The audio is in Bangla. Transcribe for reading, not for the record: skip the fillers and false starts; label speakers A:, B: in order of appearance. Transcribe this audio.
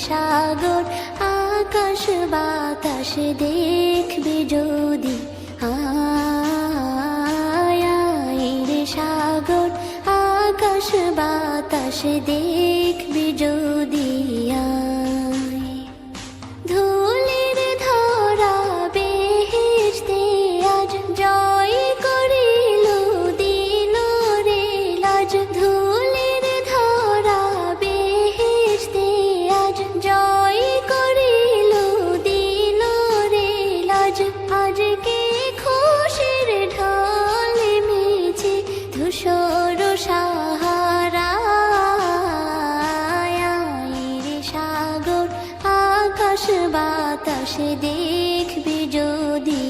A: সাগর আকাশ বাতাস দেখবি যদি, আয় রে সাগর আকাশ বাতাস দেখবি যদি, আয় ধুলির ধরা বেহেশতে আজ জয় করিল দিল রে লাজ, ধুলির ধরা বেহেশতে আজ জয় করিল দিল রে লাজ, আজকে খুশির ঢল মেছে ধূসর সাহারা, রে সাগর আকাশ বাতাস দেখবি যদি,